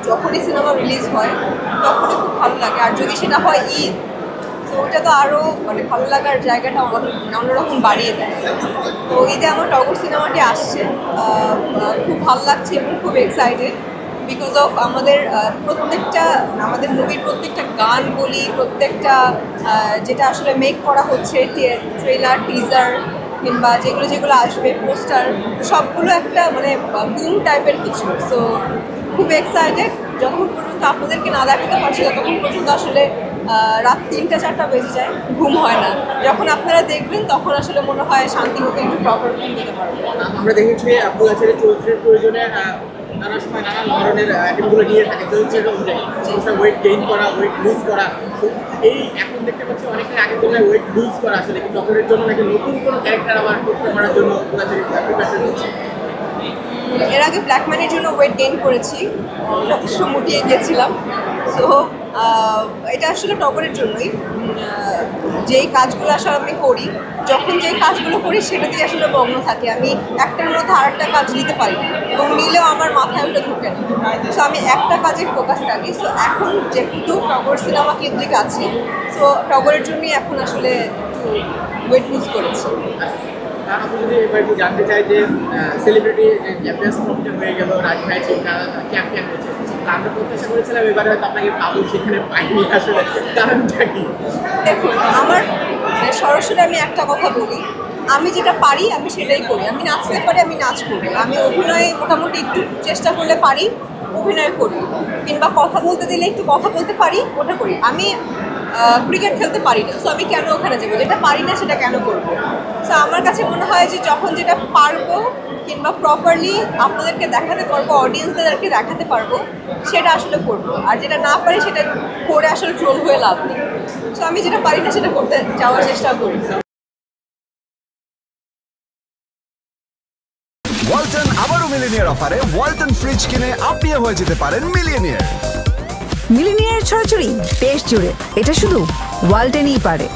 যখনই cinema release হয় তখনই খুব ভালো লাগে। আর যদি সেটা হয় ঈদ, তো ওইটা তো আরও মানে ভালো লাগার জায়গাটা অন্যরকম বাড়িয়ে দেয়। তো ঈদে আমার টগর সিনেমাটি আসছে, খুব ভালো লাগছে এবং খুব এক্সাইটেড বিকজ অফ আমাদের আমাদের মুভির প্রত্যেকটা গান বলি, প্রত্যেকটা যেটা আসলে মেক করা হচ্ছে, ট্রেলার, টিজার কিংবা যেগুলো আসবে, পোস্টার, সবগুলো একটা মানে বুম টাইপের কিছু। সো খুব এক্সাইটেড। যতক্ষণ পর্যন্ত আপনাদেরকে না দেখাতে পারছি ততক্ষণ পর্যন্ত আসলে রাত 3-4টা বেজে যায়, ঘুম হয় না। যখন আপনারা দেখবেন তখন আসলে মনে হয় শান্তি মতো একটু প্রপার ঘুম দিতে পারবো। আমরা দেখেছি আব্দুল আজহারের চরিত্রের প্রয়োজনে নানা সময় নানা ধরনের আইটেমগুলো নিয়ে থাকে চরিত্রের অনুযায়ী, ওয়েট গেইন করা, ওয়েট লুজ করা। এই এখন দেখতে পাচ্ছি অনেকটাই আগের তুলনায় ওয়েট লুজ করা আসলে কি টগরের জন্য নাকি নতুন কোনো ক্যারেক্টার আবার করতে করার জন্য আব্দুল আজহারের প্রিপারেশন হচ্ছে? এর আগে ব্ল্যাকম্যানের জন্য ওয়েট গেইন করেছি, যথেষ্ট মুটিয়ে গিয়েছিলাম। সো এটা আসলে টগরের জন্যই। যেই কাজগুলো আসলে আমি করি, যখন যেই কাজগুলো করি সেটা দিয়ে আসলে মগ্ন থাকি। আমি একটার মধ্যে আরেকটা কাজ নিতে পারি এবং নিলেও আমার মাথায় ওটা ঢুকে না। সো আমি একটা কাজে ফোকাস থাকি। সো এখন যেহেতু টগর সিনেমা কেন্দ্রিক আছে, সো টগরের জন্যই এখন আসলে একটু ওয়েট লুজ করেছি। আমি যদি এবার একটু জানতে চাই যে সেলিব্রিটি চ্যাম্পিয়ন্স ট্রফিটা হয়ে গেল, রাজভাই চ্যাম্পিয়ন হয়েছে, আমরা প্রত্যাশা করেছিলাম এবারে হয়তো আপনাকে পাবো, সেখানে পাইনি। আসলে কারণটা কি? দেখুন, আমার সরাসরি আমি একটা কথা বলি, আমি যেটা পারি আমি সেটাই করি। আমি নাচতে পারি, আমি নাচ করি। আমি অভিনয় মোটামুটি একটু চেষ্টা করলে পারি, অভিনয় করি। কিংবা কথা বলতে দিলে একটু কথা বলতে পারি, ওটা করি। আমি ক্রিকেট খেলতে পারি না, সো আমি কেন ওখানে যাবো? যেটা পারি না সেটা কেন করবো? সো আমার কাছে মনে হয় যে যখন যেটা পারবো কিংবা প্রপারলি আপনাদেরকে দেখাতে পারবো, অডিয়েন্সদেরকে দেখাতে পারবো, সেটা আসলে করবো। আর যেটা না পারি সেটা করে আসলে ট্রোল হয়ে লাভ নেই। সো আমি যেটা পারি না সেটা করতে যাওয়ার চেষ্টা করি। ওয়ালটন আবারও মিলিনিয়ার অফারে ওয়ালটন ফ্রিজ কিনে আপনিও হয়ে যেতে পারেন মিলিয়নিয়ার। মিলিনিয়ার ছড়াছড়ি দেশ জুড়ে, এটা শুধু ওয়ালটেনই পারে।